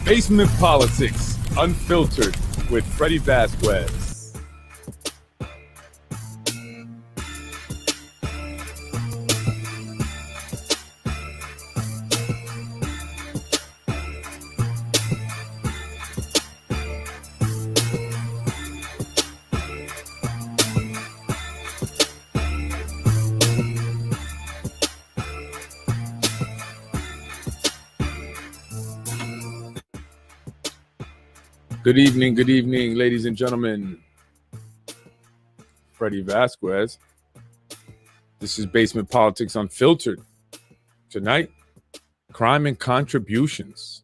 Basement Politics, Unfiltered, with Freddie Vasquez. Good evening, ladies and gentlemen. Freddie Vasquez. This is Basement Politics Unfiltered. Tonight, crime and contributions.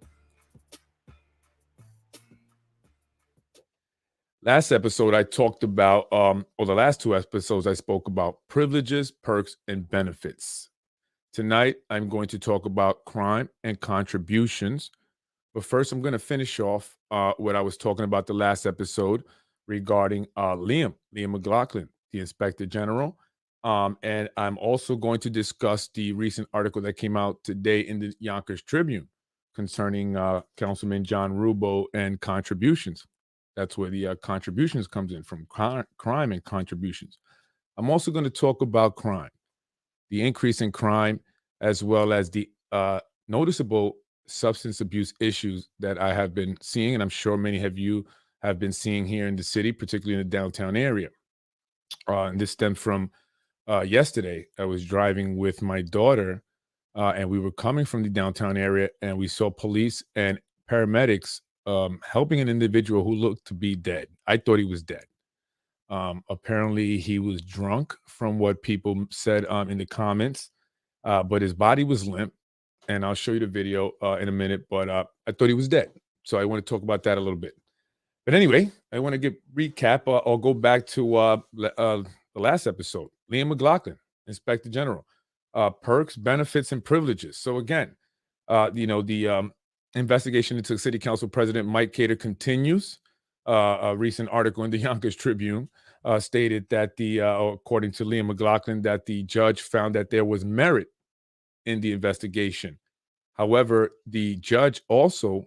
Last episode, I talked about, or the last two episodes, I spoke about privileges, perks, and benefits. Tonight, I'm going to talk about crime and contributions. But first, I'm going to finish off what I was talking about the last episode regarding Liam McLaughlin, the Inspector General. And I'm also going to discuss the recent article that came out today in the Yonkers Tribune concerning Councilman John Rubo and contributions. That's where the contributions comes in, from crime and contributions. I'm also going to talk about crime, the increase in crime, as well as the noticeable substance abuse issues that I have been seeing, and I'm sure many of you have been seeing here in the city, particularly in the downtown area. And this stemmed from yesterday. I was driving with my daughter, and we were coming from the downtown area, and we saw police and paramedics helping an individual who looked to be dead. I thought he was dead. Apparently, he was drunk, from what people said in the comments, but his body was limp. And I'll show you the video in a minute, but I thought he was dead. So I want to talk about that a little bit. But anyway, I want to recap. I'll go back to the last episode. Liam McLaughlin, Inspector General, perks, benefits, and privileges. So again, the investigation into City Council President Mike Cater continues. A recent article in the Yonkers Tribune stated that according to Liam McLaughlin, that the judge found that there was merit in the investigation. However, the judge also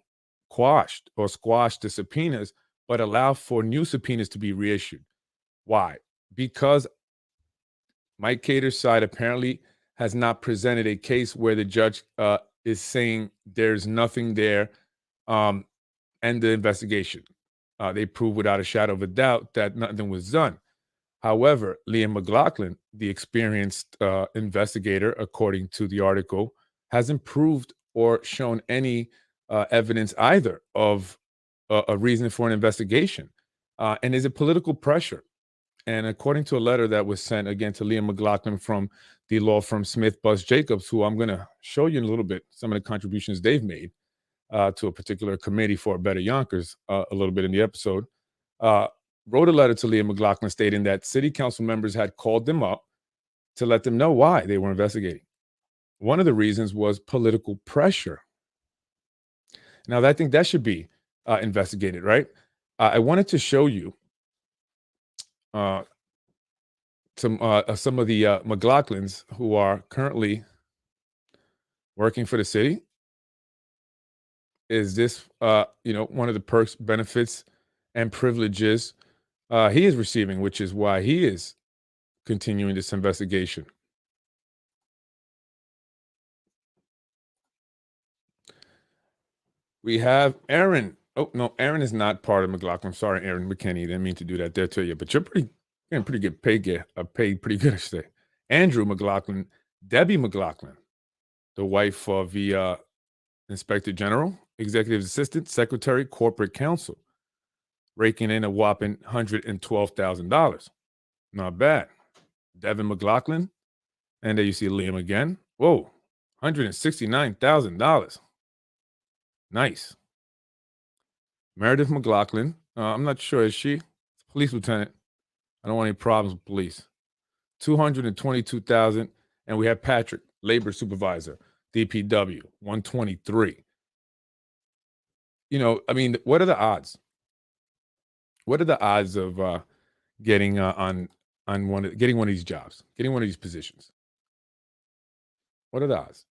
squashed the subpoenas, but allowed for new subpoenas to be reissued. Why? Because Mike Cater's side apparently has not presented a case where the judge is saying there's nothing there, and the investigation. They prove without a shadow of a doubt that nothing was done. However, Liam McLaughlin, the experienced investigator, according to the article, hasn't proved or shown any evidence either of a reason for an investigation. And is it political pressure? And according to a letter that was sent again to Liam McLaughlin from the law firm Smith Bus Jacobs, who I'm going to show you in a little bit some of the contributions they've made to a particular committee for a better Yonkers a little bit in the episode, wrote a letter to Liam McLaughlin stating that city council members had called them up to let them know why they were investigating. One of the reasons was political pressure. Now, I think that should be investigated, right? I wanted to show you some of the McLaughlins who are currently working for the city. Is this, one of the perks, benefits, and privileges he is receiving, which is why he is continuing this investigation. We have Aaron. Oh, no, Aaron is not part of McLaughlin. I'm sorry, Aaron McKinney. Didn't mean to do that there to you, but you're getting pretty good paid pretty good, I should say. Andrew McLaughlin, Debbie McLaughlin, the wife of the Inspector General, Executive Assistant, Secretary, Corporate Counsel, raking in a whopping $112,000. Not bad. Devin McLaughlin, and there you see Liam again. Whoa, $169,000. Nice. Meredith McLaughlin, I'm not sure, is she? Police lieutenant. I don't want any problems with police. $222,000, and we have Patrick, labor supervisor, DPW, $123,000. What are the odds? What are the odds of getting one of these jobs, getting one of these positions? What are the odds?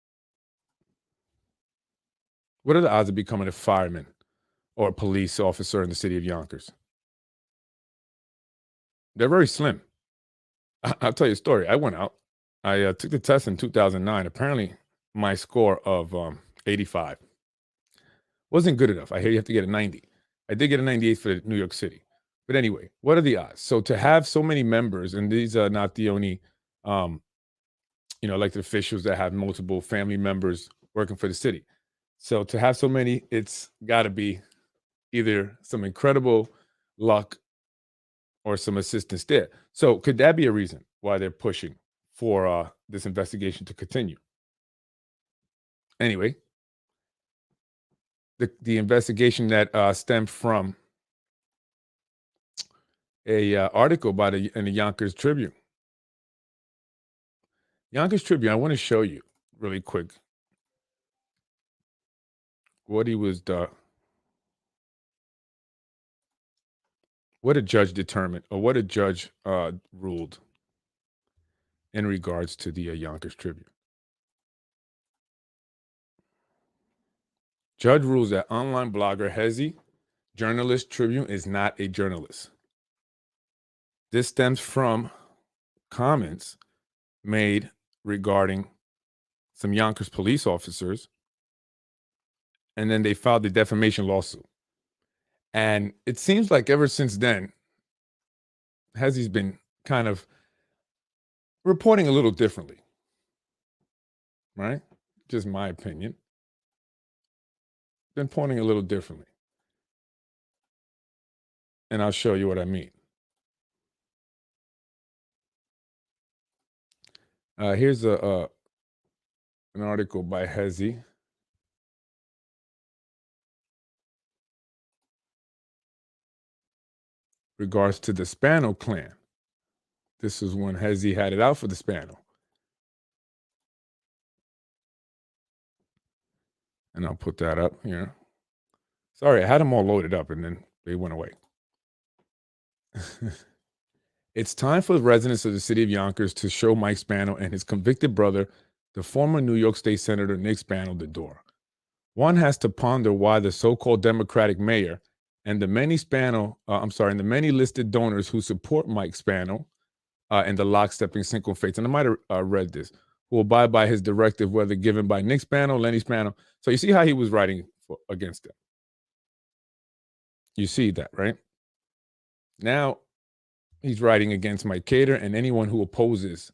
What are the odds of becoming a fireman or a police officer in the city of Yonkers? They're very slim. I'll tell you a story. I went out. I took the test in 2009. Apparently, my score of 85 wasn't good enough. I hear you have to get a 90. I did get a 98 for New York City. But anyway, what are the odds? So to have so many members, and these are not the only, um, elected officials that have multiple family members working for the city. So to have so many, it's got to be either some incredible luck or some assistance there. So could that be a reason why they're pushing for this investigation to continue? Anyway, the investigation that stemmed from a article by in the Yonkers Tribune. Yonkers Tribune. I want to show you really quick what he was what a judge determined or what a judge ruled in regards to the Yonkers Tribune. Judge rules that online blogger Hezi, journalist Tribune, is not a journalist. This stems from comments made regarding some Yonkers police officers, and then they filed the defamation lawsuit. And it seems like ever since then, Hezi's been kind of reporting a little differently, right? Just my opinion. Been pointing a little differently. And I'll show you what I mean. Here's an article by Hezi. Regards to the Spano clan. This is when Hezi had it out for the Spano. And I'll put that up here. Sorry, I had them all loaded up and then they went away. It's time for the residents of the city of Yonkers to show Mike Spano and his convicted brother, the former New York State Senator Nick Spano, the door. One has to ponder why the so-called Democratic mayor and the many listed donors who support Mike Spano and the lockstepping single fates, and I might have read this, who will abide by his directive, whether given by Nick Spano, Lenny Spano. So you see how he was writing against them. You see that, right? Now he's writing against Mike Cater and anyone who opposes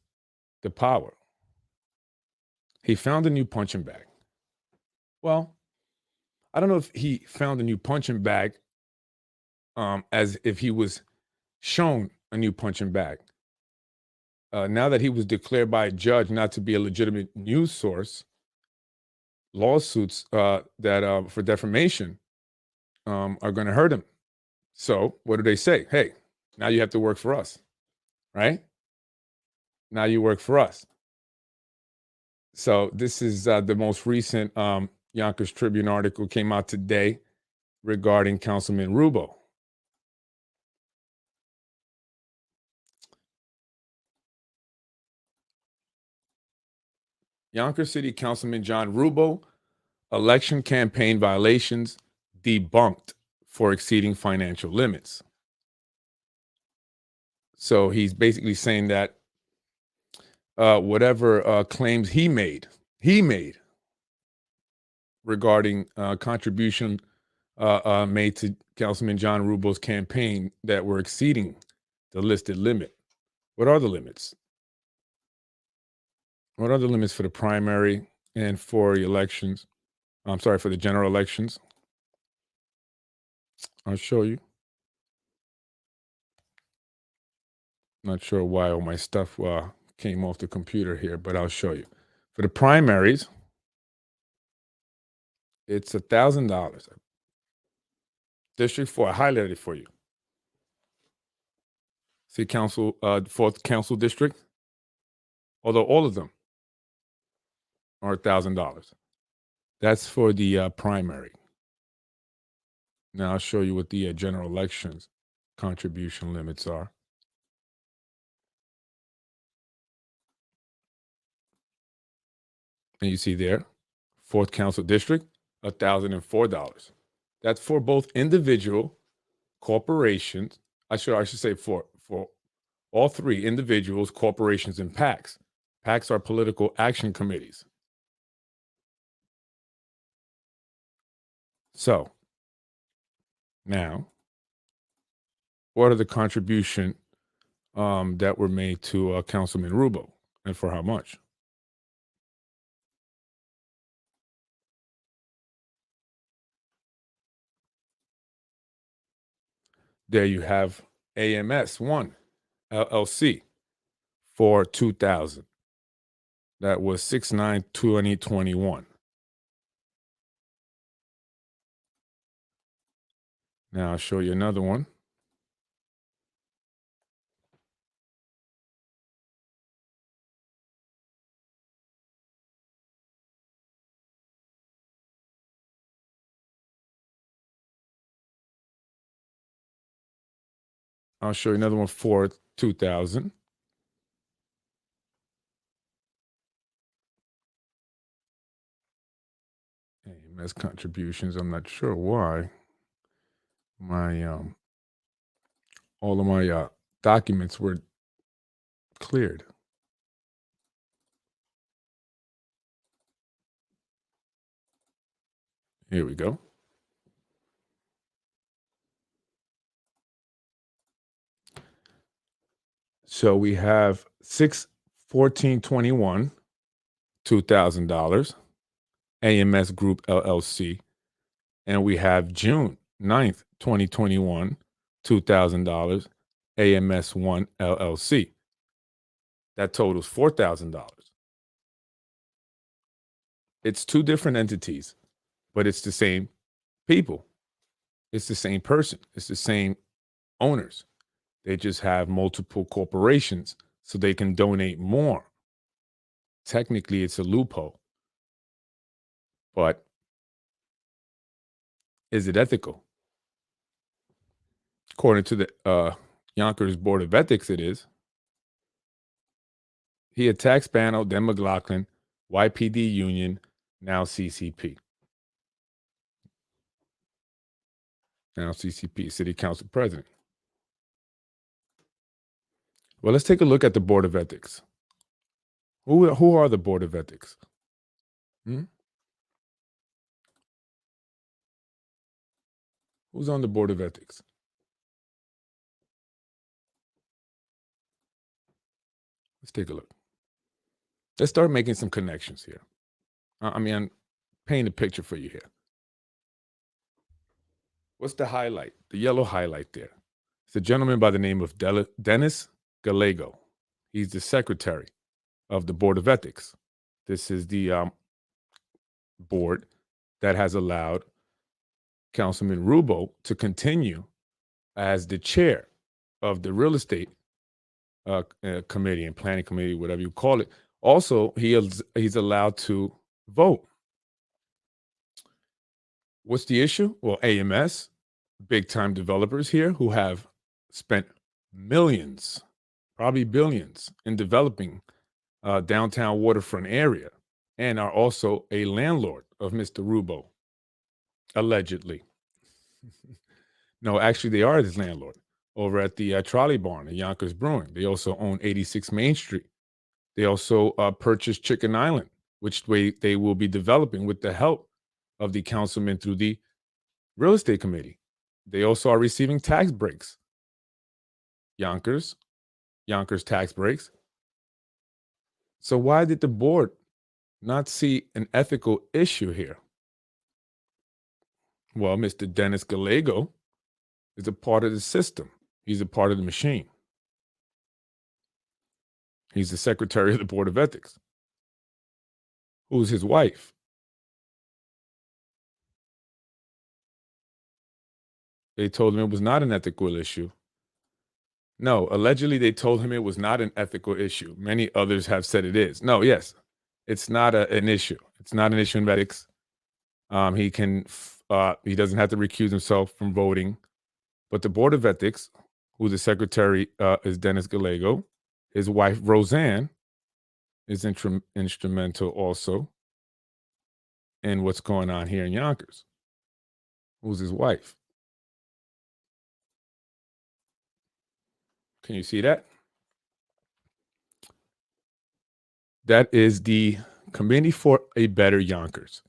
the power. He found a new punching bag. Well, I don't know if he found a new punching bag as if he was shown a new punching bag. Now that he was declared by a judge not to be a legitimate news source, lawsuits that for defamation are going to hurt him. So what do they say? Hey, now you have to work for us, right? Now you work for us. So this is the most recent Yonkers Tribune article came out today regarding Councilman Rubo. Yonkers City Councilman John Rubo, election campaign violations debunked for exceeding financial limits. So he's basically saying that whatever claims he made regarding contribution made to Councilman John Rubo's campaign that were exceeding the listed limit. What are the limits? What are the limits for the primary and for the elections? I'm sorry, for the general elections. I'll show you. Not sure why all my stuff came off the computer here, but I'll show you. For the primaries, it's $1,000. District 4, I highlighted it for you. City Council, 4th Council District, although all of them are $1,000. That's for the primary. Now I'll show you what the general elections contribution limits are. And you see there, 4th Council District, $1,004. That's for both individual corporations. I should say for all three: individuals, corporations, and PACs. PACs are political action committees. So now, what are the contribution that were made to Councilman Rubio, and for how much? There you have AMS One LLC for 2,000. That was 6/9/2021. Now I'll show you another one. I'll show you another one for 2,000. AMS contributions. I'm not sure why my all of my documents were cleared. Here we go. So we have 6/14/21, $2,000, AMS Group LLC, and we have June 9th, 2021, $2,000, AMS One LLC. That totals $4,000. It's two different entities, but it's the same people. It's the same person. It's the same owners. They just have multiple corporations so they can donate more. Technically, it's a loophole. But is it ethical? According to the Yonkers Board of Ethics, it is. He attacks Spano, then McLaughlin, YPD Union, now CCP. Now CCP, City Council President. Well, let's take a look at the Board of Ethics. Who are the Board of Ethics? Who's on the Board of Ethics? Let's take a look. Let's start making some connections here. I'm painting a picture for you here. What's the highlight? The yellow highlight there. It's a gentleman by the name of Dennis Gallego. He's the secretary of the Board of Ethics. This is the board that has allowed Councilman Rubio to continue as the chair of the real estate committee and planning committee, whatever you call it. Also, he's allowed to vote. What's the issue? Well, AMS, big time developers here who have spent millions, probably billions, in developing downtown waterfront area, and are also a landlord of Mr. Rubio, allegedly. No, actually, they are his landlord over at the Trolley Barn at Yonkers Brewing. They also own 86 Main Street. They also purchased Chicken Island, which they will be developing with the help of the councilman through the real estate committee. They also are receiving tax breaks. Yonkers tax breaks. So why did the board not see an ethical issue here? Well, Mr. Dennis Gallego is a part of the system. He's a part of the machine. He's the secretary of the Board of Ethics. Who's his wife? They told him it was not an ethical issue. No, allegedly they told him it was not an ethical issue. Many others have said it is. No, yes, it's not an issue. It's not an issue in ethics. He doesn't have to recuse himself from voting. But the Board of Ethics, who the secretary is Dennis Gallego, his wife Roseanne is instrumental also. in what's going on here in Yonkers. Who's his wife? Can you see that? That is the Committee for a Better Yonkers,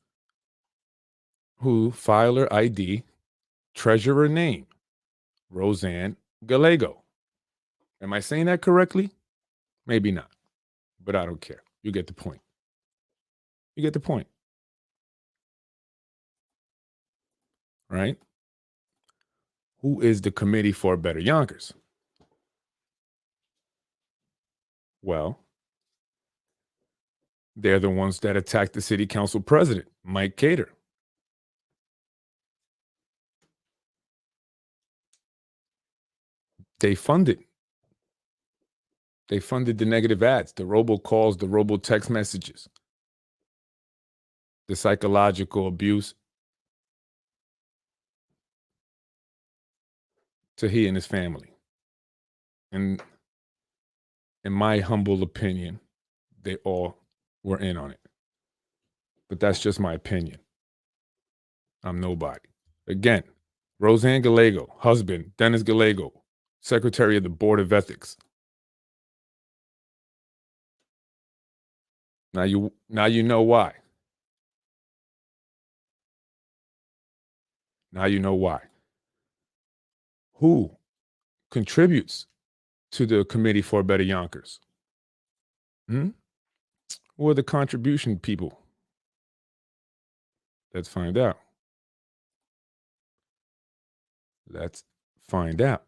who filer ID, treasurer name, Roseanne Gallego. Am I saying that correctly? Maybe not, but I don't care. You get the point. You get the point. Right? Who is the Committee for Better Yonkers? Well, they're the ones that attacked the city council president, Mike Cater. They funded the negative ads, the robocalls, the robo text messages, the psychological abuse to he and his family. And in my humble opinion, they all were in on it. But that's just my opinion. I'm nobody. Again, Roseanne Gallego, husband, Dennis Gallego, secretary of the Board of Ethics. Now you know why. Now you know why. Who contributes to the Committee for Better Yonkers? Who are the contribution people? Let's find out. Let's find out.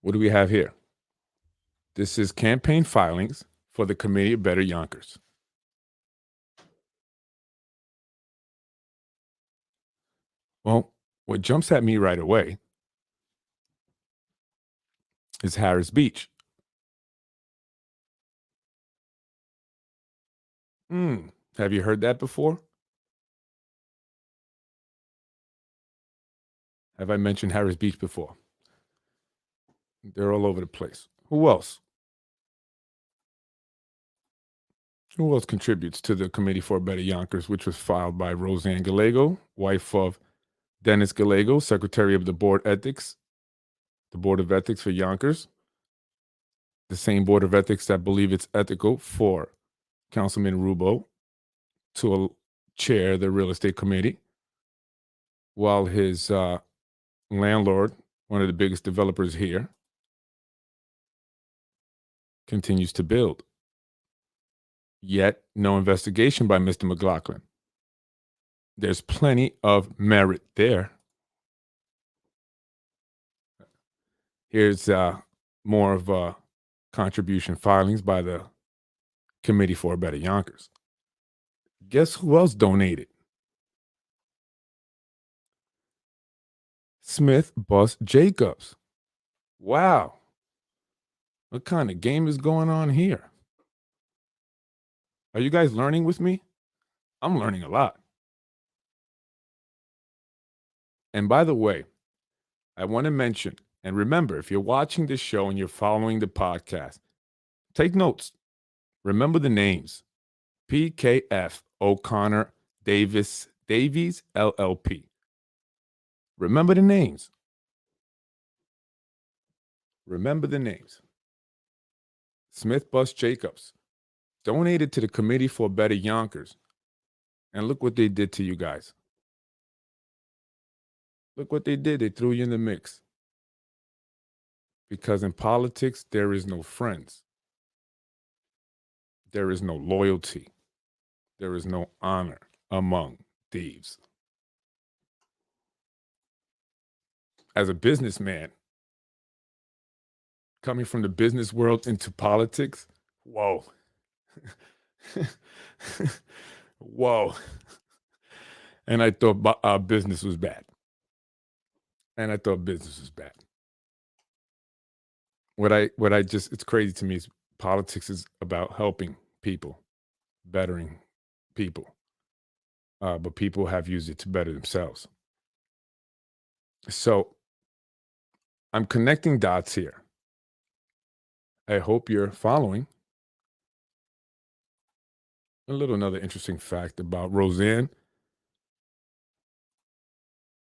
What do we have here? This is campaign filings for the Committee of Better Yonkers. Well, what jumps at me right away is Harris Beach. Have you heard that before? Have I mentioned Harris Beach before? They're all over the place. Who else? Who else contributes to the Committee for Better Yonkers, which was filed by Roseanne Gallego, wife of Dennis Gallego, secretary of the Board of Ethics for Yonkers, the same Board of Ethics that believe it's ethical for Councilman Rubo to chair the real estate committee, while his landlord, one of the biggest developers here, continues to build. Yet, no investigation by Mr. McLaughlin. There's plenty of merit there. Here's more of contribution filings by the Committee for Better Yonkers. Guess who else donated? Smith Bus Jacobs. Wow. What kind of game is going on here? Are you guys learning with me? I'm learning a lot. And by the way, I want to mention, and remember, if you're watching this show and you're following the podcast, take notes. Remember the names. PKF O'Connor Davies LLP. Remember the names. Remember the names. Smith Bus Jacobs donated to the Committee for Better Yonkers. And look what they did to you guys. Look what they did. They threw you in the mix. Because in politics, there is no friends. There is no loyalty. There is no honor among thieves. As a businessman, coming from the business world into politics, whoa. Whoa. And I thought business was bad. What I just, it's crazy to me is politics is about helping people, bettering people. But people have used it to better themselves. So I'm connecting dots here. I hope you're following. Another interesting fact about Roseanne.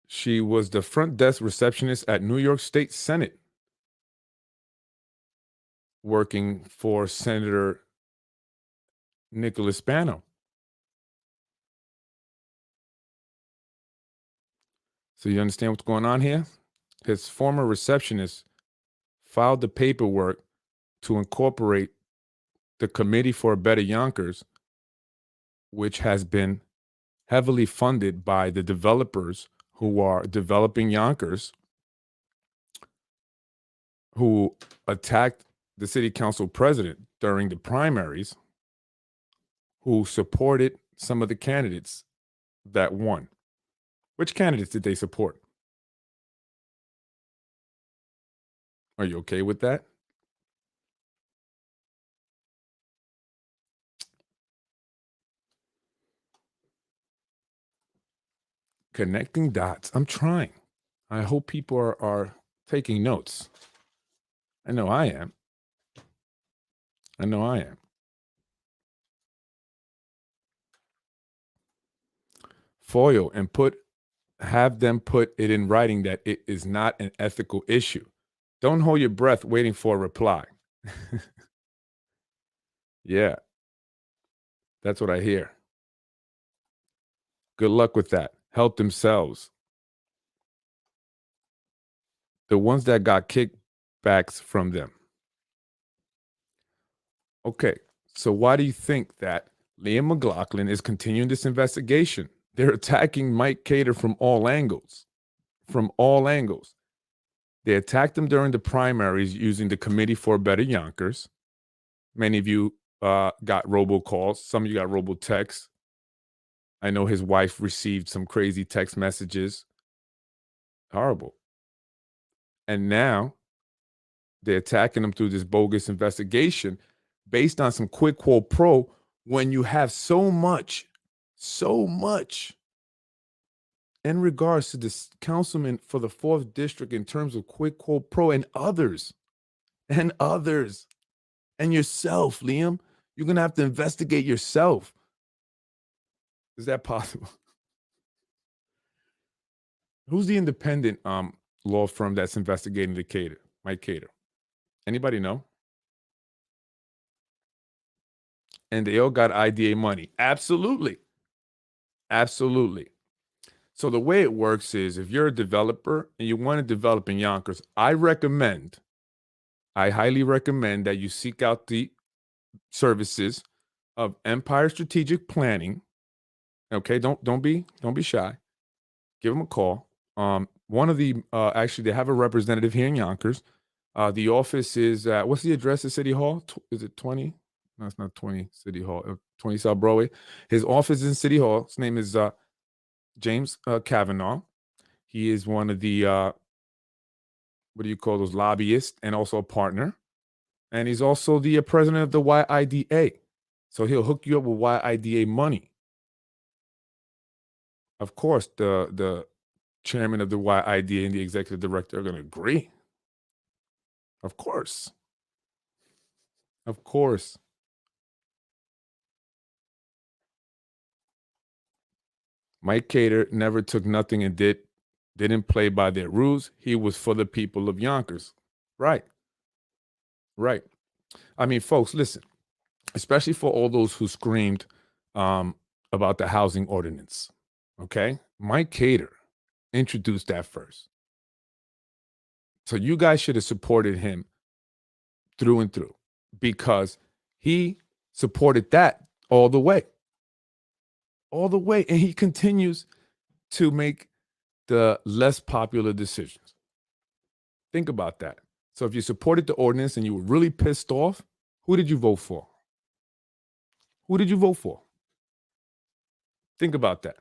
She was the front desk receptionist at New York State Senate, working for Senator Nicholas Spano. So you understand what's going on here? His former receptionist filed the paperwork to incorporate the Committee for a Better Yonkers, which has been heavily funded by the developers who are developing Yonkers, who attacked the city council president during the primaries, who supported some of the candidates that won. Which candidates did they support? Are you okay with that? Connecting dots. I'm trying. I hope people are taking notes. I know I am. I know I am. Foil and have them put it in writing that it is not an ethical issue. Don't hold your breath waiting for a reply. Yeah, that's what I hear. Good luck with that. Help themselves. The ones that got kickbacks from them. Okay, so why do you think that Liam McLaughlin is continuing this investigation? They're attacking Mike Cater from all angles. From all angles. They attacked him during the primaries using the Committee for Better Yonkers. Many of you got robocalls. Some of you got robotexts. I know his wife received some crazy text messages. Horrible. And now they're attacking him through this bogus investigation based on some quid quo pro when you have so much in regards to this councilman for the 4th district in terms of quid quo pro and others and yourself, Liam. You're going to have to investigate yourself. Is that possible? Who's the independent law firm that's investigating the Cater, Mike Cater? Anybody know? And they all got IDA money. Absolutely. Absolutely. So the way it works is if you're a developer and you want to develop in Yonkers, I highly recommend that you seek out the services of Empire Strategic Planning. Okay, don't be shy. Give them a call. One of the actually they have a representative here in Yonkers. The office is what's the address at City Hall? Is it 20? No, it's not 20 City Hall. 20 South Broadway. His office is in City Hall. His name is James Kavanaugh. He is one of the what do you call those, lobbyists, and also a partner. And he's also the president of the YIDA. So he'll hook you up with YIDA money. Of course, the chairman of the YIDA and the executive director are going to agree. Of course. Of course. Mike Cater never took nothing and didn't play by their rules. He was for the people of Yonkers. Right. Right. I mean, folks, listen, especially for all those who screamed about the housing ordinance. Okay. Mike Cater introduced that first. So you guys should have supported him through and through because he supported that all the way. All the way. And he continues to make the less popular decisions. Think about that. So if you supported the ordinance and you were really pissed off, who did you vote for? Who did you vote for? Think about that.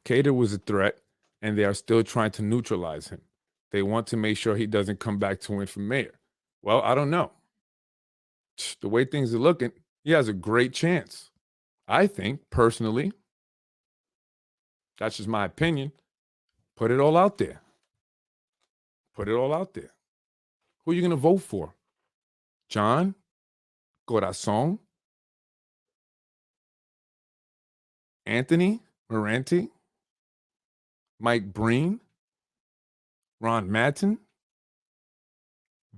Cater was a threat, and they are still trying to neutralize him. They want to make sure he doesn't come back to win for mayor. Well, I don't know. The way things are looking, he has a great chance. I think, personally, that's just my opinion. Put it all out there. Put it all out there. Who are you going to vote for? John Corazon? Anthony Moranti? Mike Breen? Ron Madsen?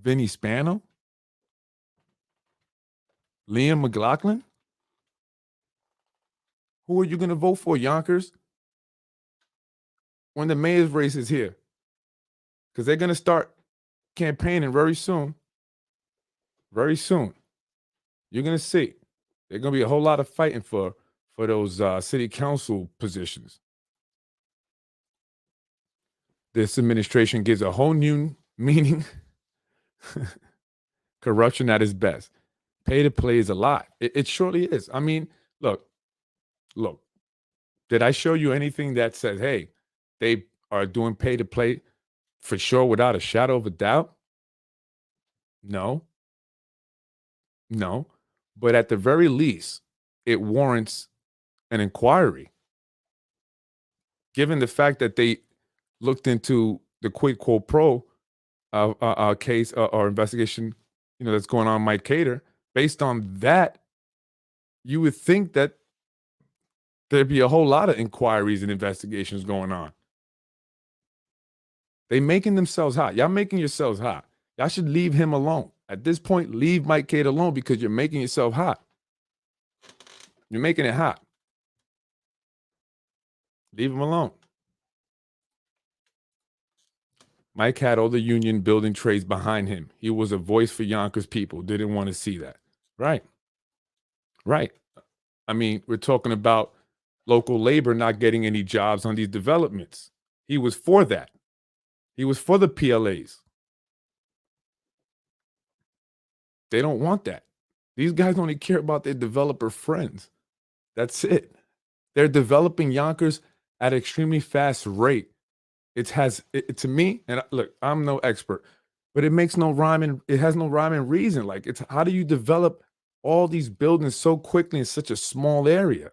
Vinny Spano? Liam McLaughlin? Who are you going to vote for, Yonkers, when the mayor's race is here? Because they're going to start campaigning very soon. Very soon. You're going to see. There's going to be a whole lot of fighting for those city council positions. This administration gives a whole new meaning. Corruption at its best. Pay to play is a lot. It surely is. I mean, look. Did I show you anything that says, hey, they are doing pay to play for sure without a shadow of a doubt? No. But at the very least, it warrants an inquiry. Given the fact that they looked into the quid quo pro case or investigation, that's going on Mike Cater, based on that, you would think that there'd be a whole lot of inquiries and investigations going on. They making themselves hot. Y'all making yourselves hot. Y'all should leave him alone. At this point, leave Mike Cater alone because you're making yourself hot. You're making it hot. Leave him alone. Mike had all the union building trades behind him. He was a voice for Yonkers people. Didn't want to see that. Right. I mean, we're talking about local labor not getting any jobs on these developments. He was for that. He was for the PLAs. They don't want that. These guys only care about their developer friends. That's it. They're developing Yonkers at an extremely fast rate. To me, and look, I'm no expert, but it makes no rhyme and it has no rhyme and reason. Like, it's how do you develop all these buildings so quickly in such a small area?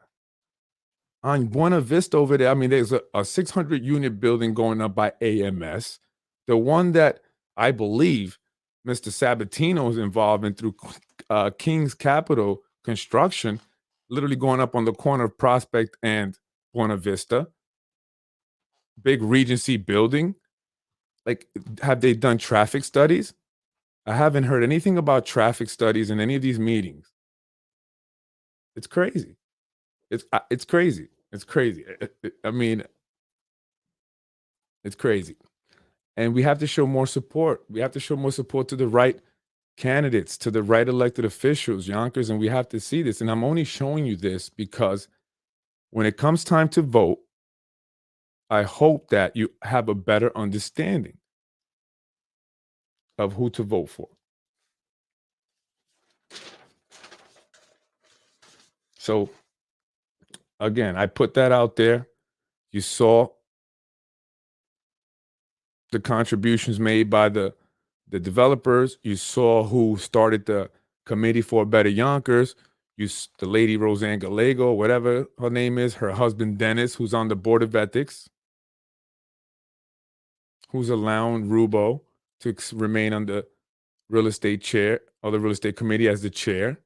On Buena Vista over there, I mean, there's a 600 unit building going up by AMS. The one that I believe Mr. Sabatino is involved in through King's Capital Construction, literally going up on the corner of Prospect and Buena Vista. Big Regency building. Like, have they done traffic studies? I haven't heard anything about traffic studies in any of these meetings. It's crazy. It's crazy. It's crazy. I mean, it's crazy. And we have to show more support. We have to show more support to the right candidates, to the right elected officials, Yonkers, and we have to see this. And I'm only showing you this because when it comes time to vote, I hope that you have a better understanding of who to vote for. So, again, I put that out there. You saw the contributions made by the developers. You saw who started the Committee for a Better Yonkers. The lady Roseanne Gallego, whatever her name is, her husband Dennis, who's on the Board of Ethics, who's allowing Rubo to remain on the real estate chair or the real estate committee as the chair,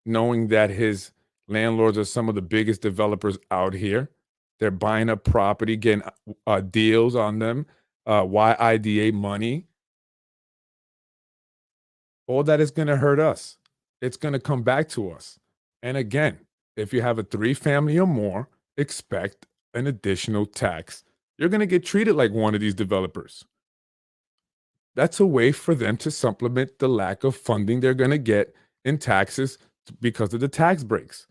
knowing that his landlords are some of the biggest developers out here. They're buying up property, getting deals on them, YIDA money. All that is going to hurt us. It's going to come back to us. And again, if you have a 3-family or more, expect an additional tax. You're going to get treated like one of these developers. That's a way for them to supplement the lack of funding they're going to get in taxes because of the tax breaks.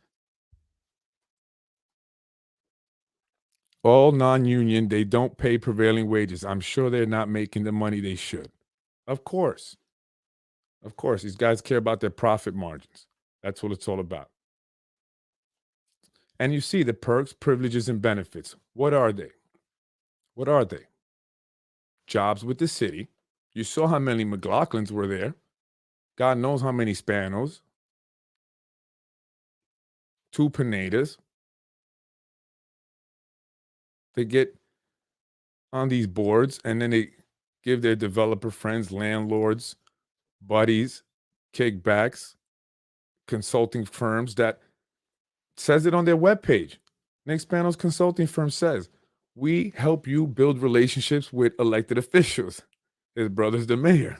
All non-union, they don't pay prevailing wages. I'm sure they're not making the money they should. Of course. These guys care about their profit margins. That's what it's all about. And you see the perks, privileges, and benefits. What are they? Jobs with the city. You saw how many McLaughlins were there. God knows how many Spanos. 2 Pinedas. They get on these boards, and then they give their developer friends, landlords, buddies, kickbacks, consulting firms that says it on their webpage. Nick Spano's consulting firm says, we help you build relationships with elected officials. His brother's the mayor.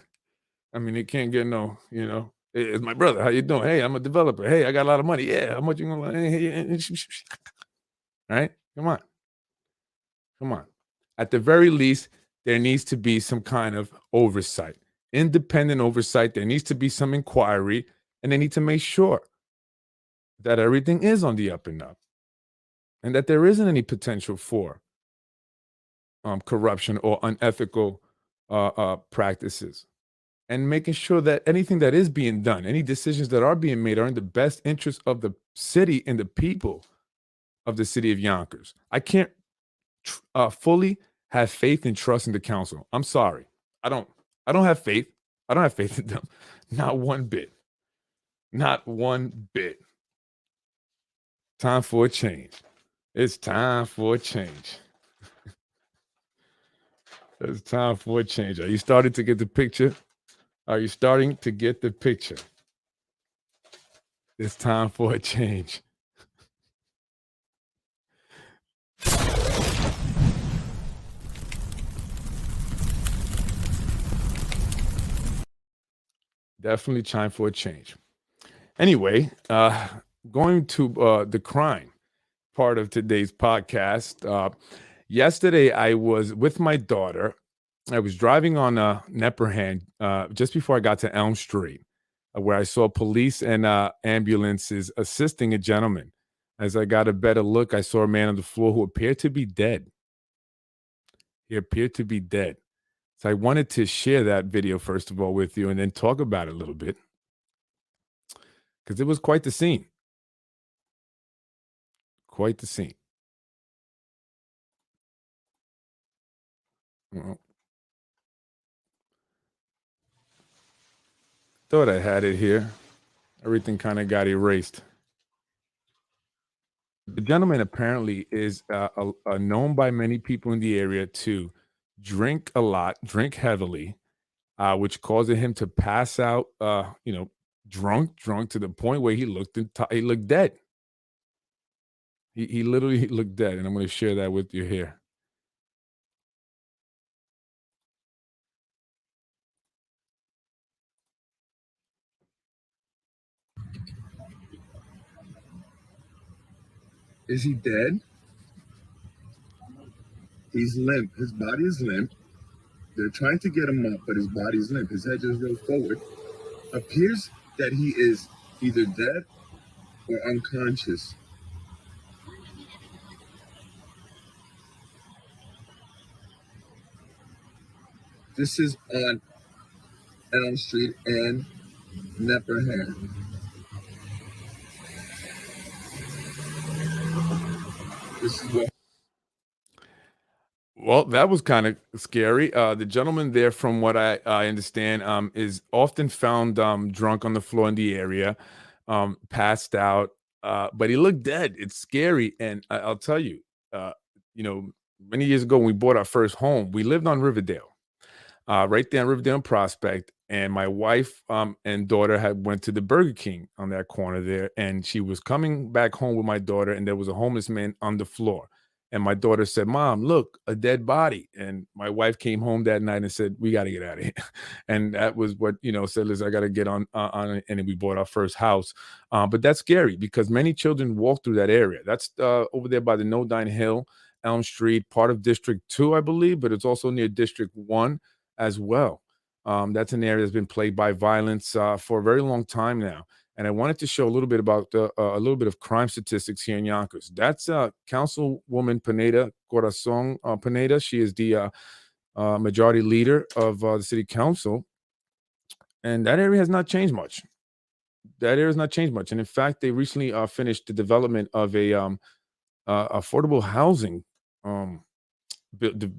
I mean, it can't get no, "Hey, it's my brother. How you doing? Hey, I'm a developer. Hey, I got a lot of money. Yeah, how much you gonna right? Come on. Come on. At the very least, there needs to be some kind of oversight, independent oversight. There needs to be some inquiry, and they need to make sure that everything is on the up and up and that there isn't any potential for corruption or unethical practices. And making sure that anything that is being done, any decisions that are being made, are in the best interest of the city and the people of the city of Yonkers. I can't fully have faith and trust in the council. I'm sorry. I don't. I don't have faith. I don't have faith in them. Not one bit. Not one bit. Time for a change. It's time for a change. It's time for a change. Are you starting to get the picture? Are you starting to get the picture? It's time for a change. Definitely time for a change. Anyway, going to the crime part of today's podcast. Yesterday, I was with my daughter. I was driving on Nepperhan just before I got to Elm Street, where I saw police and ambulances assisting a gentleman. As I got a better look, I saw a man on the floor who appeared to be dead. He appeared to be dead. So I wanted to share that video, first of all, with you and then talk about it a little bit because it was quite the scene. Quite the scene. Well, thought I had it here. Everything kind of got erased. The gentleman apparently is known by many people in the area to drink a lot, drink heavily, which caused him to pass out, drunk to the point where he looked dead. He literally looked dead, and I'm going to share that with you here. Is he dead? He's limp. His body is limp. They're trying to get him up, but his body's limp. His head just goes forward. Appears that he is either dead or unconscious. This is on Elm Street and Nepperhan. This is what. Well, that was kind of scary. The gentleman there, from what I understand, is often found drunk on the floor in the area, passed out, but he looked dead. It's scary, and I'll tell you, uh, many years ago when we bought our first home, we lived on Riverdale, right there on Riverdale and Prospect. And my wife and daughter had went to the Burger King on that corner there, and she was coming back home with my daughter, and there was a homeless man on the floor. And my daughter said, "Mom, look, a dead body." And my wife came home that night and said, "We got to get out of here." And that was what said, "Listen, I got to get on it." And then we bought our first house. But that's scary because many children walk through that area. That's over there by the Nodine Hill, Elm Street, part of District 2, I believe, but it's also near District 1 as well. That's an area that's been plagued by violence for a very long time now. And I wanted to show a little bit about a little bit of crime statistics here in Yonkers. That's Councilwoman Pineda Corazon Pineda. She is the majority leader of the city council, and that area has not changed much. That area has not changed much, and in fact, they recently finished the development of a affordable housing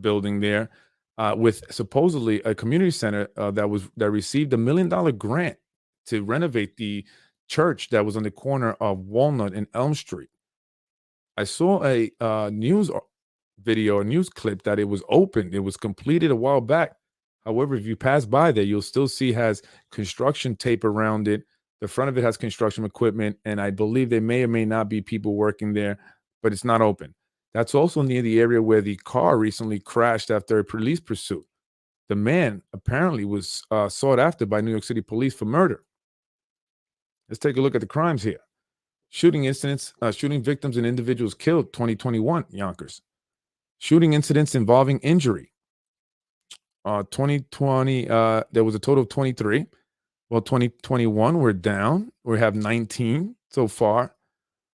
building there with supposedly a community center that received $1 million grant to renovate the church that was on the corner of Walnut and Elm Street. I saw a news video or news clip that it was open. It was completed a while back. However, if you pass by there, you'll still see has construction tape around it. The front of it has construction equipment, and I believe there may or may not be people working there, but it's not open. That's also near the area where the car recently crashed after a police pursuit. The man apparently was sought after by New York City police for murder. Let's take a look at the crimes here. Shooting incidents, shooting victims and individuals killed 2021, Yonkers. Shooting incidents involving injury. 2020, there was a total of 23. Well, 2021, we're down. We have 19 so far.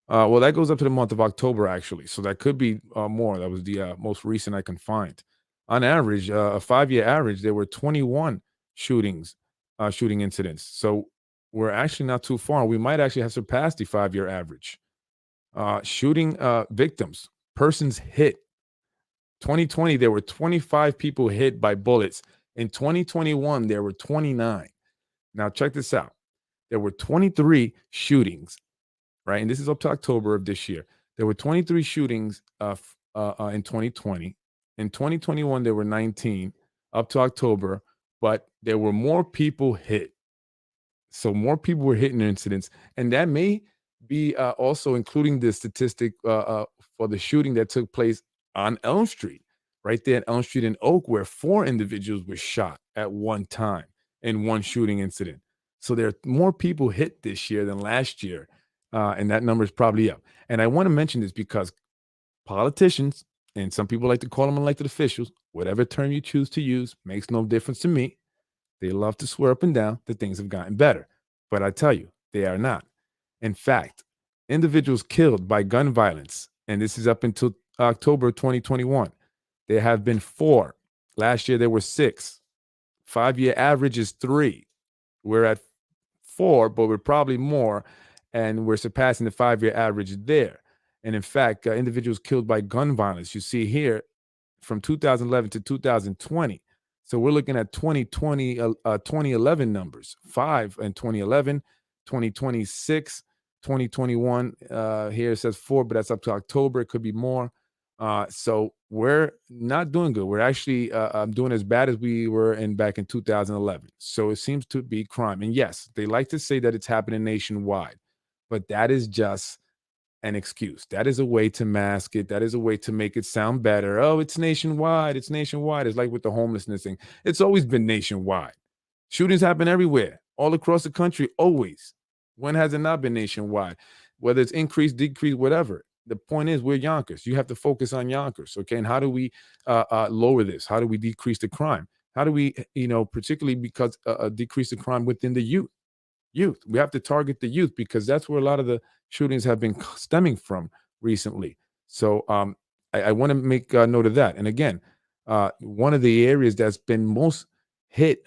Well, that goes up to the month of October, actually. So that could be more. That was the most recent I can find. On average, a 5-year average, there were 21 shootings, shooting incidents. So we're actually not too far. We might actually have surpassed the 5-year average. Shooting victims, persons hit. 2020, there were 25 people hit by bullets. In 2021, there were 29. Now, check this out. There were 23 shootings, right? And this is up to October of this year. There were 23 shootings in 2020. In 2021, there were 19 up to October, but there were more people hit. So more people were hit in incidents. And that may be also including the statistic for the shooting that took place on Elm Street, right there at Elm Street in Oak, where 4 individuals were shot at one time in one shooting incident. So there are more people hit this year than last year, and that number is probably up. And I want to mention this because politicians, and some people like to call them elected officials, whatever term you choose to use, makes no difference to me. They love to swear up and down that things have gotten better. But I tell you, they are not. In fact, individuals killed by gun violence, and this is up until October 2021, there have been 4. Last year, there were 6. 5-year average is 3. We're at 4, but we're probably more, and we're surpassing the 5-year average there. And in fact, individuals killed by gun violence, you see here from 2011 to 2020. So we're looking at 2011 numbers, 5 in 2011, 2026, 2021. Here it says 4, but that's up to October. It could be more. So we're not doing good. We're actually doing as bad as we were back in 2011. So it seems to be crime. And yes, they like to say that it's happening nationwide, but that is just an excuse. That is a way to mask it. That is a way to make it sound better. Oh, it's nationwide. It's nationwide. It's like with the homelessness thing. It's always been nationwide. Shootings happen everywhere, all across the country, always. When has it not been nationwide? Whether it's increased, decreased, whatever. The point is, we're Yonkers. You have to focus on Yonkers, okay? And how do we lower this? How do we decrease the crime? How do we, particularly because decrease the crime within the youth? We have to target the youth because that's where a lot of the shootings have been stemming from recently. So I want to make note of that. And again, one of the areas that's been most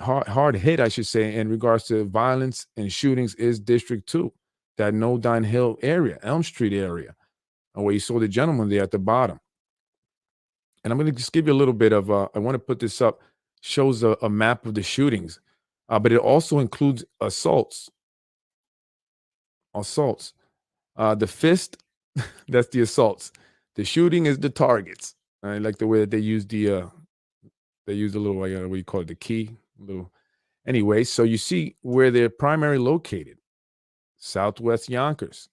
hard hit, I should say, in regards to violence and shootings is District 2, that Nodine Hill area, Elm Street area, where you saw the gentleman there at the bottom. And I'm going to just give you a little bit of, I want to put this up, shows a map of the shootings, but it also includes assaults. The fist, that's the assaults. The shooting is the targets. I like the way that they use the little, what do you call it, the key. Little. Anyway, so you see where they're primarily located. Southwest Yonkers.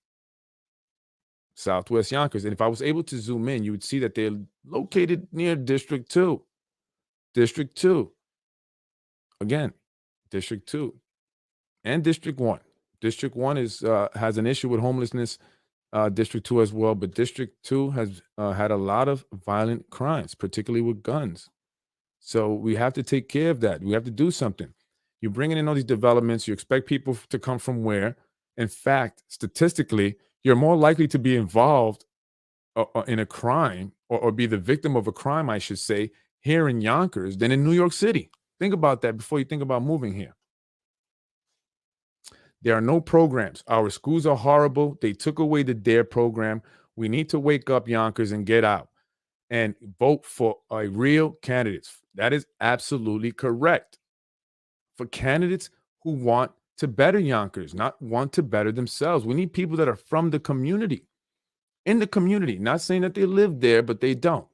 And if I was able to zoom in, you would see that they're located near District 2. Again, District 2 and District 1. District 1 has an issue with homelessness, District 2 as well, but District 2 has had a lot of violent crimes, particularly with guns. So we have to take care of that. We have to do something. You're bringing in all these developments. You expect people to come from where? In fact, statistically, you're more likely to be involved in a crime or be the victim of a crime, I should say, here in Yonkers than in New York City. Think about that before you think about moving here. There are no programs. Our schools are horrible. They took away the DARE program. We need to wake up, Yonkers, and get out and vote for a real candidates. That is absolutely correct. For candidates who want to better Yonkers, not want to better themselves. We need people that are from the community, in the community. Not saying that they live there, but they don't.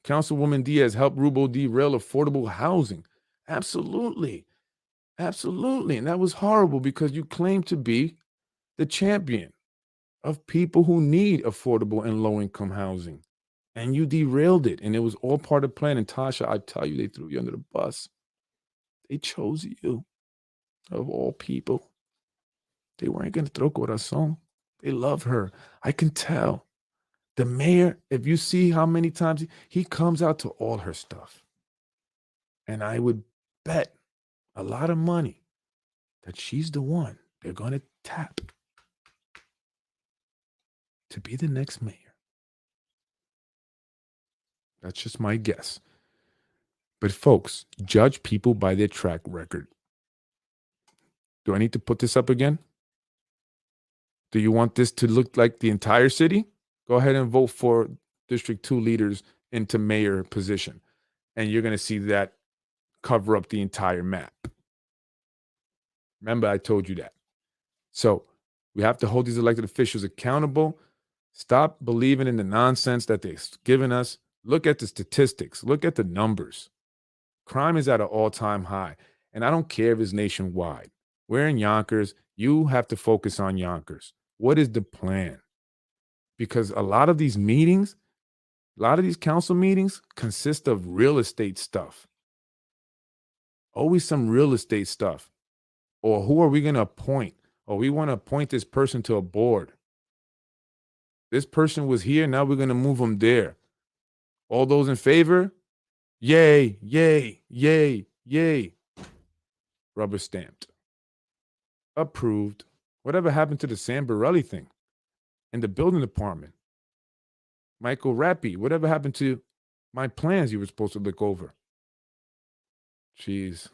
Councilwoman Diaz helped Rubo derail affordable housing. Absolutely. Absolutely. And that was horrible because you claim to be the champion of people who need affordable and low income housing. And you derailed it. And it was all part of the plan. And Tasha, I tell you, they threw you under the bus. They chose you of all people. They weren't going to throw Corazon. They love her. I can tell. The mayor, if you see how many times he comes out to all her stuff. And I would bet a lot of money that she's the one they're going to tap to be the next mayor. That's just my guess. But folks, judge people by their track record. Do I need to put this up again? Do you want this to look like the entire city? Go ahead and vote for District 2 leaders into mayor position. And you're going to see that cover up the entire map. Remember, I told you that. So we have to hold these elected officials accountable. Stop believing in the nonsense that they're giving us. Look at the statistics. Look at the numbers. Crime is at an all-time high. And I don't care if it's nationwide. We're in Yonkers. You have to focus on Yonkers. What is the plan? Because a lot of these meetings, a lot of these council meetings consist of real estate stuff. Always some real estate stuff. Or who are we going to appoint? Or we want to appoint this person to a board. This person was here. Now we're going to move them there. All those in favor? Yay, yay, yay, yay. Rubber stamped. Approved. Whatever happened to the Sam Borelli thing in the building department? Michael Rappi, whatever happened to my plans you were supposed to look over? Jeez.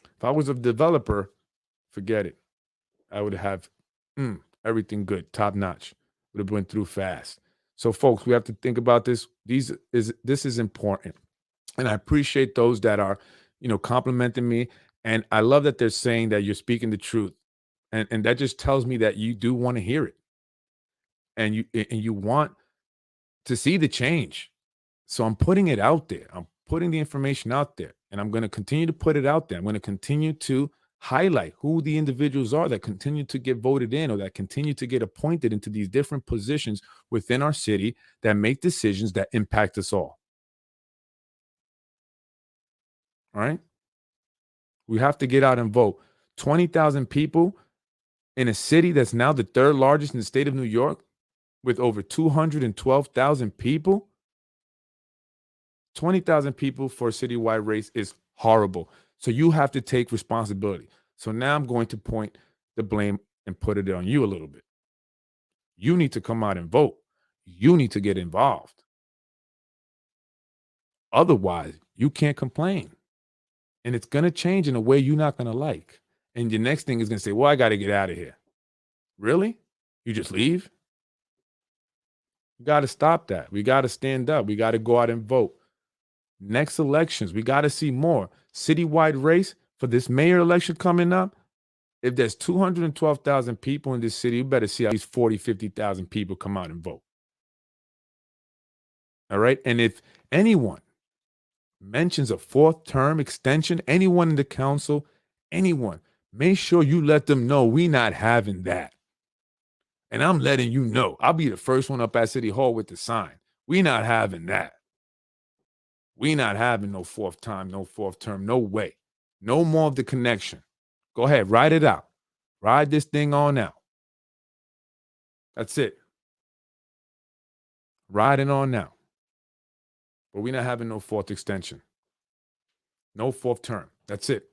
If I was a developer, forget it. I would have everything good, top notch. Would have went through fast. So, folks, we have to think about this. This is important, and I appreciate those that are, complimenting me. And I love that they're saying that you're speaking the truth, and that just tells me that you do want to hear it, and you want to see the change. So I'm putting it out there. I'm putting the information out there, and I'm going to continue to put it out there. I'm going to continue to highlight who the individuals are that continue to get voted in or that continue to get appointed into these different positions within our city that make decisions that impact us all. All right? We have to get out and vote. 20,000 people in a city that's now the third largest in the state of New York with over 212,000 people. 20,000 people for a citywide race is horrible. So you have to take responsibility. So now I'm going to point the blame and put it on you a little bit. You need to come out and vote. You need to get involved. Otherwise, you can't complain. And it's going to change in a way you're not going to like. And the next thing is going to say, well, I got to get out of here. Really? You just leave? We got to stop that. We got to stand up. We got to go out and vote. Next elections, we got to see more. Citywide race for this mayor election coming up. If there's 212,000 people in this city, you better see at least 40, 50,000 people come out and vote. All right. And if anyone mentions a fourth term extension, anyone in the council, anyone, make sure you let them know we not having that. And I'm letting you know, I'll be the first one up at City Hall with the sign. We not having that. We not having no fourth time, no fourth term, no way. No more of the connection. Go ahead, ride it out. Ride this thing on out. That's it. Ride it on now. But we're not having no fourth extension. No fourth term. That's it.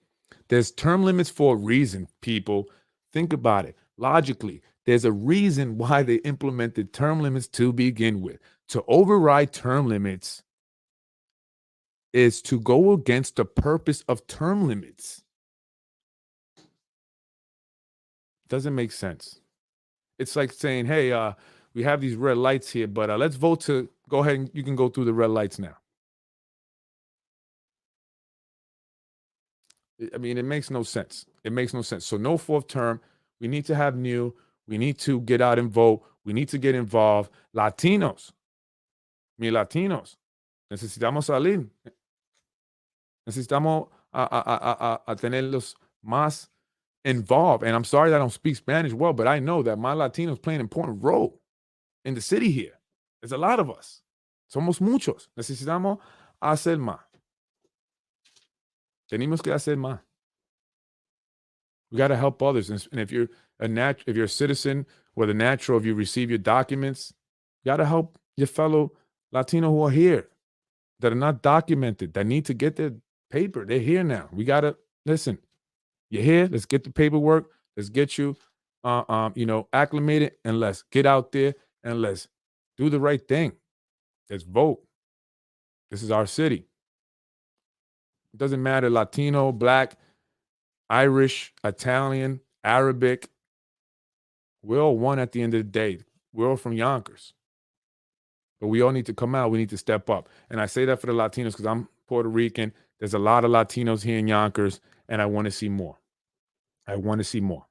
There's term limits for a reason, people. Think about it. Logically, there's a reason why they implemented term limits to begin with. To override term limits is to go against the purpose of term limits. Doesn't make sense. It's like saying, hey, we have these red lights here, but let's vote to go ahead and you can go through the red lights now. I mean, it makes no sense. It makes no sense. So no fourth term. We need to have new. We need to get out and vote. We need to get involved. Latinos, mis latinos, necesitamos salir. Necesitamos a tenerlos más involved. And I'm sorry that I don't speak Spanish well, but I know that my Latinos play an important role in the city here. There's a lot of us. Somos muchos. Necesitamos hacer más. Tenemos que hacer más. We got to help others. And if you're if you're a citizen, whether natural, if you receive your documents, you got to help your fellow Latino who are here that are not documented, that need to get their paper. They're here now. We got to listen. You're here. Let's get the paperwork. Let's get you, acclimated, and let's get out there and let's do the right thing. Let's vote. This is our city. It doesn't matter Latino, Black, Irish, Italian, Arabic. We're all one at the end of the day. We're all from Yonkers. But we all need to come out. We need to step up. And I say that for the Latinos because I'm Puerto Rican. There's a lot of Latinos here in Yonkers, and I want to see more. I want to see more.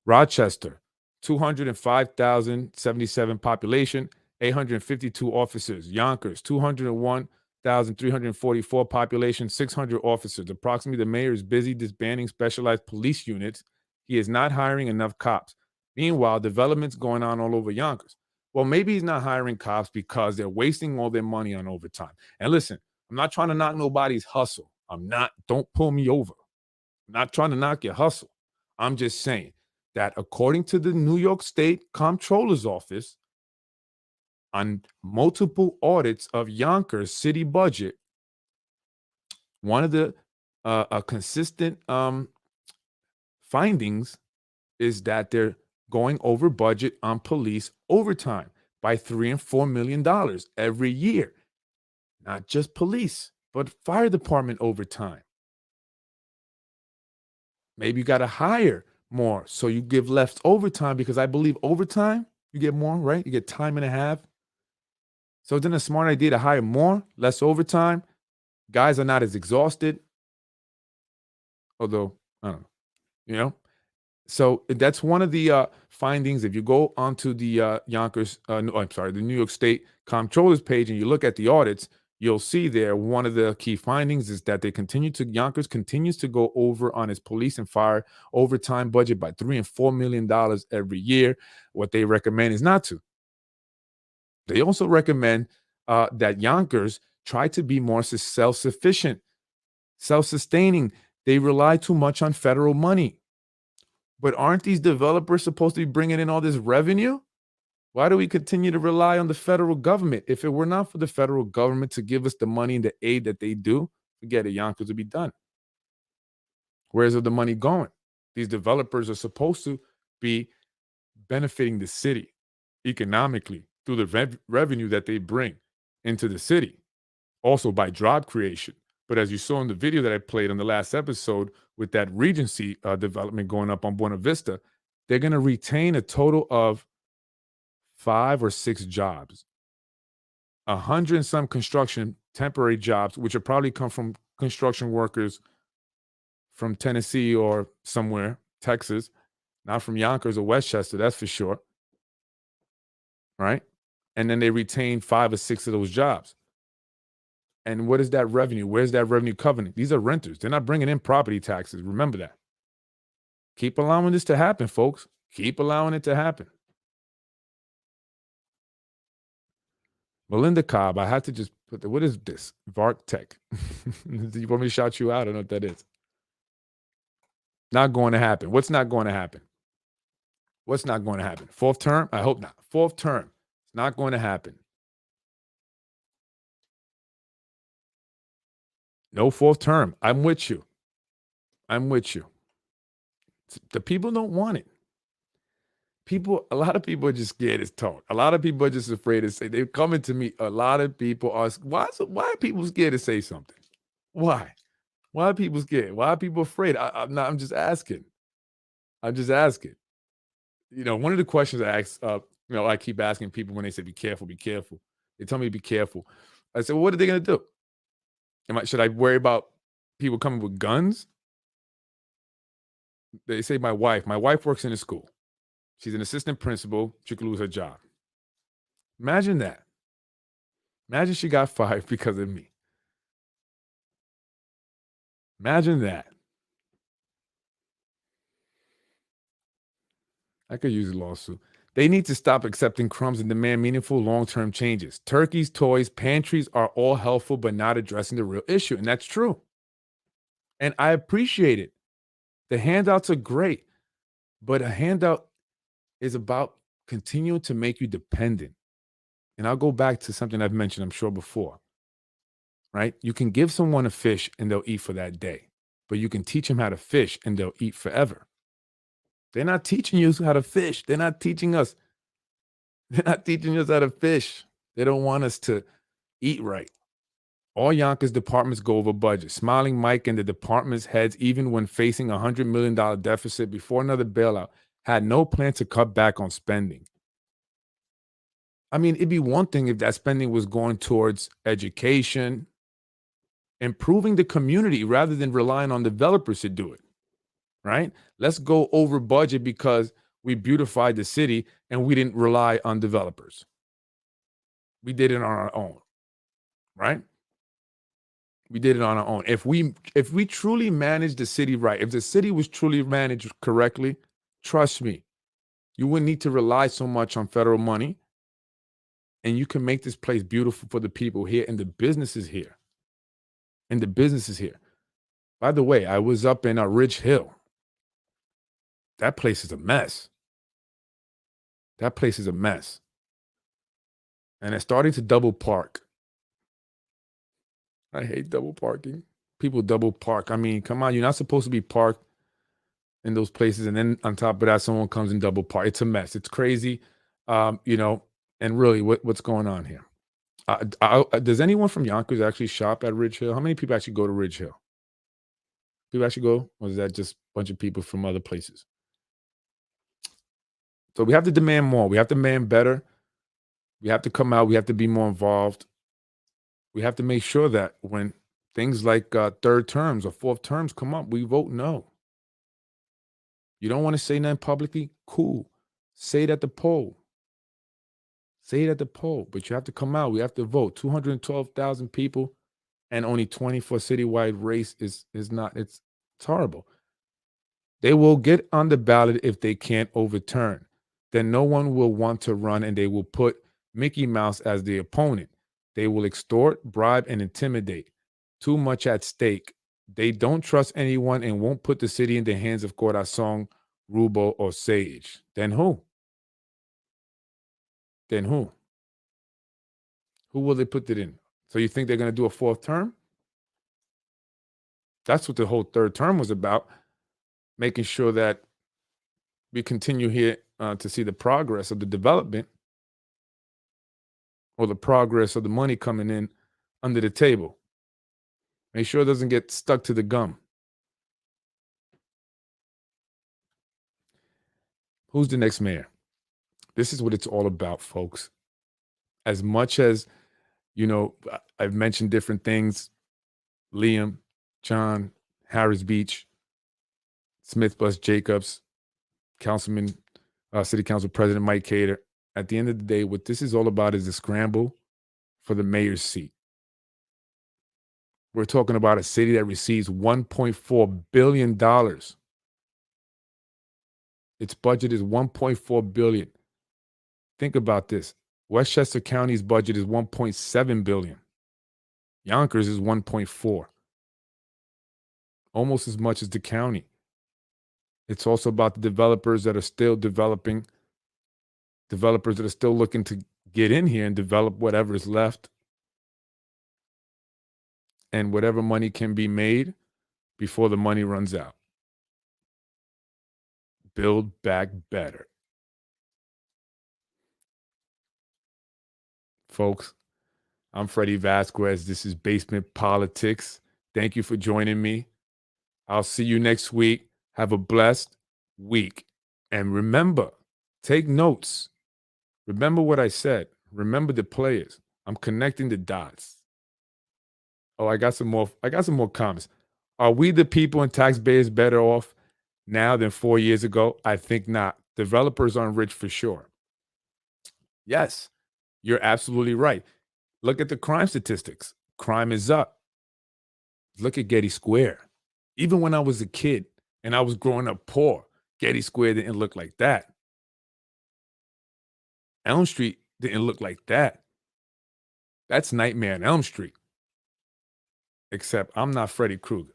Rochester, 205,077 population, 852 officers. Yonkers, 201,344 population, 600 officers. Approximately, the mayor is busy disbanding specialized police units. He is not hiring enough cops. Meanwhile, developments going on all over Yonkers. Well, maybe he's not hiring cops because they're wasting all their money on overtime. And listen, I'm not trying to knock nobody's hustle. Don't pull me over. I'm not trying to knock your hustle. I'm just saying that according to the New York State Comptroller's Office, on multiple audits of Yonkers city budget, one of the consistent findings is that they're going over budget on police overtime by $3 and $4 million every year. Not just police, but fire department overtime. Maybe you got to hire more so you give less overtime, because I believe overtime, you get more, right? You get time and a half. So it's then a smart idea to hire more, less overtime. Guys are not as exhausted. Although, I don't know, So that's one of the findings. If you go onto the the New York State Comptroller's page and you look at the audits, you'll see there one of the key findings is that Yonkers continues to go over on its police and fire overtime budget by $3 and $4 million every year. What they recommend is not to. They also recommend that Yonkers try to be more self-sufficient, self-sustaining. They rely too much on federal money. But aren't these developers supposed to be bringing in all this revenue? Why do we continue to rely on the federal government? If it were not for the federal government to give us the money and the aid that they do, forget it, Yonkers would be done. Where's the money going? These developers are supposed to be benefiting the city economically through the revenue that they bring into the city, also by job creation. But as you saw in the video that I played on the last episode with that Regency development going up on Buena Vista, they're going to retain a total of 5 or 6 jobs, 100 and some construction temporary jobs, which will probably come from construction workers from Tennessee or somewhere, Texas, not from Yonkers or Westchester, that's for sure. Right? And then they retain 5 or 6 of those jobs. And what is that revenue? Where's that revenue coming? These are renters. They're not bringing in property taxes. Remember that. Keep allowing this to happen, folks. Keep allowing it to happen. Melinda Cobb, I had to just put what is this? VARC Tech. You want me to shout you out? I don't know what that is. Not going to happen. What's not going to happen? What's not going to happen? 4th term? I hope not. 4th term. It's not going to happen. No 4th term. I'm with you. I'm with you. The people don't want it. A lot of people are just scared to talk. A lot of people are just afraid to say. They're coming to me. A lot of people are. Why are people scared to say something? Why? Why are people scared? Why are people afraid? I'm just asking. I'm just asking. One of the questions I ask, I keep asking people when they say, be careful, be careful. They tell me to be careful. I said, well, what are they going to do? Should I worry about people coming with guns? They say my wife works in a school. She's an assistant principal. She could lose her job. Imagine that. Imagine she got fired because of me. Imagine that. I could use a lawsuit. They need to stop accepting crumbs and demand meaningful long-term changes. Turkeys, toys, pantries are all helpful, but not addressing the real issue. And that's true. And I appreciate it. The handouts are great, but a handout is about continuing to make you dependent. And I'll go back to something I've mentioned, I'm sure, before, right? You can give someone a fish and they'll eat for that day, but you can teach them how to fish and they'll eat forever. They're not teaching you how to fish. They're not teaching us. They're not teaching us how to fish. They don't want us to eat right. All Yonkers departments go over budget. Smiling Mike and the department's heads, even when facing a $100 million deficit before another bailout, had no plan to cut back on spending. I mean, it'd be one thing if that spending was going towards education, improving the community rather than relying on developers to do it, right? Let's go over budget because we beautified the city and we didn't rely on developers. We did it on our own, right? We did it on our own. If we truly managed the city right, if the city was truly managed correctly, trust me, you wouldn't need to rely so much on federal money, and you can make this place beautiful for the people here and the businesses here. And the businesses here. By the way, I was up in Ridge Hill. That place is a mess. That place is a mess. And it's starting to double park. I hate double parking. People double park. I mean, come on, you're not supposed to be parked in those places. And then on top of that, someone comes and double park. It's a mess. It's crazy. And really, what's going on here? Does anyone from Yonkers actually shop at Ridge Hill? How many people actually go to Ridge Hill? People actually go? Or is that just a bunch of people from other places? So we have to demand more. We have to demand better. We have to come out. We have to be more involved. We have to make sure that when things like third terms or fourth terms come up, we vote no. You don't want to say nothing publicly? Cool. Say it at the poll. Say it at the poll. But you have to come out. We have to vote. 212,000 people and only 20 for a citywide race is not, it's horrible. They will get on the ballot if they can't overturn. Then no one will want to run and they will put Mickey Mouse as the opponent. They will extort, bribe, and intimidate. Too much at stake. They don't trust anyone and won't put the city in the hands of Corazon, Rubo, or Sage. Then who? Then who? Who will they put it in? So you think they're going to do a fourth term? That's what the whole third term was about, making sure that we continue here to see the progress of the development or the progress of the money coming in under the table. Make sure it doesn't get stuck to the gum. Who's the next mayor? This is what it's all about, folks. As much as, I've mentioned different things, Liam, John, Harris Beach, Smith Bus Jacobs, Councilman, City Council President Mike Cater. At the end of the day, what this is all about is a scramble for the mayor's seat. We're talking about a city that receives $1.4 billion. Its budget is $1.4 billion. Think about this. Westchester County's budget is $1.7 billion. Yonkers is $1.4. Almost as much as the county. It's also about the developers that are still developing, developers that are still looking to get in here and develop whatever is left. And whatever money can be made before the money runs out. Build back better. Folks, I'm Freddie Vasquez. This is Basement Politics. Thank you for joining me. I'll see you next week. Have a blessed week. And remember, take notes. Remember what I said. Remember the players. I'm connecting the dots. Oh, I got some more comments. Are we the people and taxpayers better off now than 4 years ago? I think not. Developers aren't rich for sure. Yes. You're absolutely right. Look at the crime statistics. Crime is up. Look at Getty Square. Even when I was a kid and I was growing up poor, Getty Square didn't look like that. Elm Street didn't look like that. That's Nightmare on Elm Street. Except I'm not Freddy Krueger.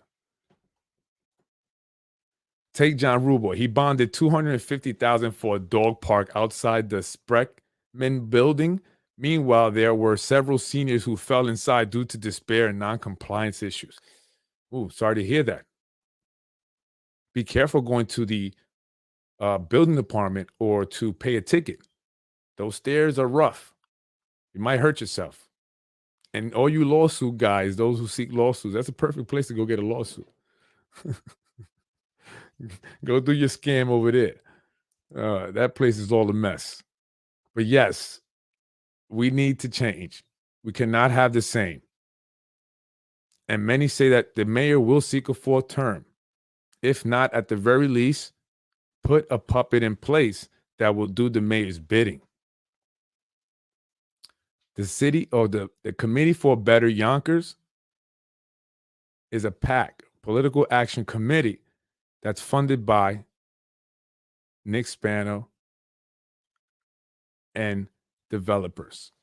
Take John Rubo. He bonded $250,000 for a dog park outside the Spreckman building. Meanwhile, there were several seniors who fell inside due to despair and non-compliance issues. Ooh, sorry to hear that. Be careful going to the building department or to pay a ticket. Those stairs are rough. You might hurt yourself. And all you lawsuit guys, those who seek lawsuits, that's a perfect place to go get a lawsuit. Go do your scam over there. That place is all a mess. But yes, we need to change. We cannot have the same. And many say that the mayor will seek a fourth term. If not, at the very least, put a puppet in place that will do the mayor's bidding. The city or the Committee for Better Yonkers is a PAC, Political Action Committee, that's funded by Nick Spano and developers.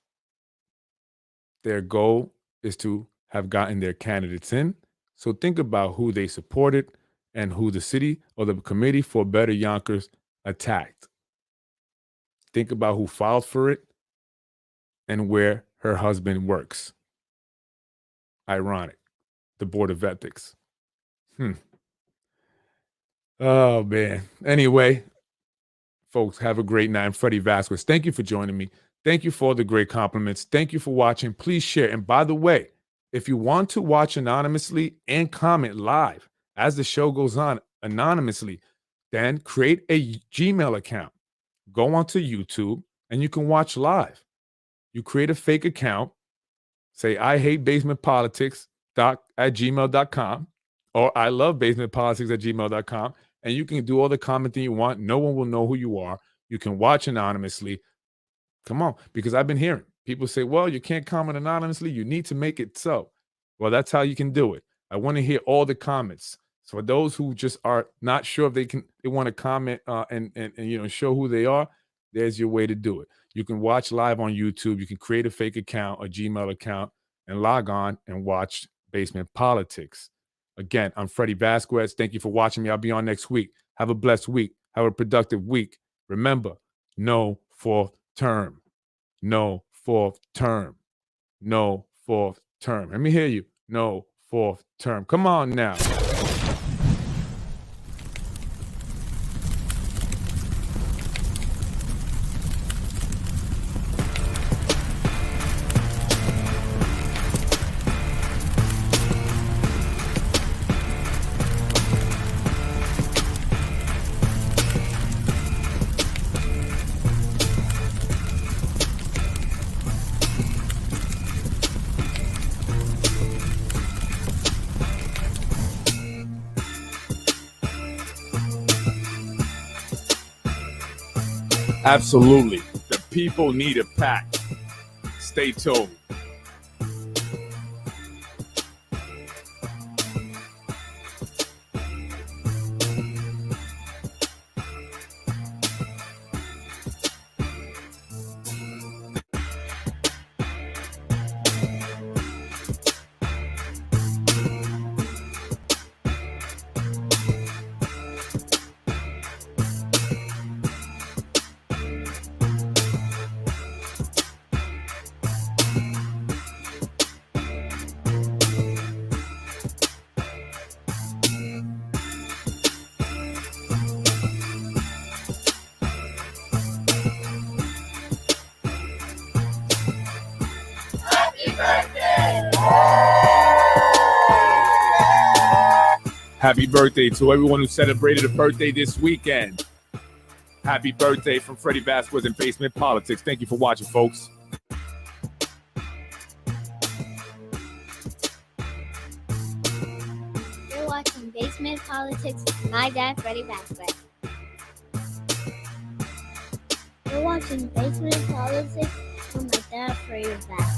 Their goal is to have gotten their candidates in. So think about who they supported and who the city or the Committee for Better Yonkers attacked. Think about who filed for it and where her husband works. Ironic. The Board of Ethics. Oh, man. Anyway, folks, have a great night. I'm Freddy Vasquez. Thank you for joining me. Thank you for all the great compliments. Thank you for watching. Please share. And by the way, if you want to watch anonymously and comment live as the show goes on anonymously, then create a Gmail account. Go onto YouTube and you can watch live. You create a fake account. Say, I hate basement politics at gmail.com or I love basement politics at gmail.com. And you can do all the commenting you want. No one will know who you are. You can watch anonymously. Come on, because I've been hearing people say, well, you can't comment anonymously. You need to make it so. Well, that's how you can do it. I want to hear all the comments. So for those who just are not sure if they want to comment and show who they are, there's your way to do it. You can watch live on YouTube. You can create a fake account, a Gmail account, and log on and watch Basement Politics. Again, I'm Freddy Vasquez. Thank you for watching me. I'll be on next week. Have a blessed week. Have a productive week. Remember, no fourth term. No fourth term. No fourth term. Let me hear you. No fourth term. Come on now. Absolutely. The people need a pack. Stay tuned. Happy birthday to everyone who celebrated a birthday this weekend. Happy birthday from Freddy Vasquez and Basement Politics. Thank you for watching, folks. You're watching Basement Politics with my dad, Freddy Vasquez. You're watching Basement Politics with my Dad for your back.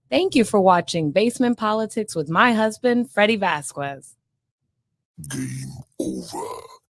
Thank you for watching Basement Politics with my husband, Freddie Vasquez. Game over.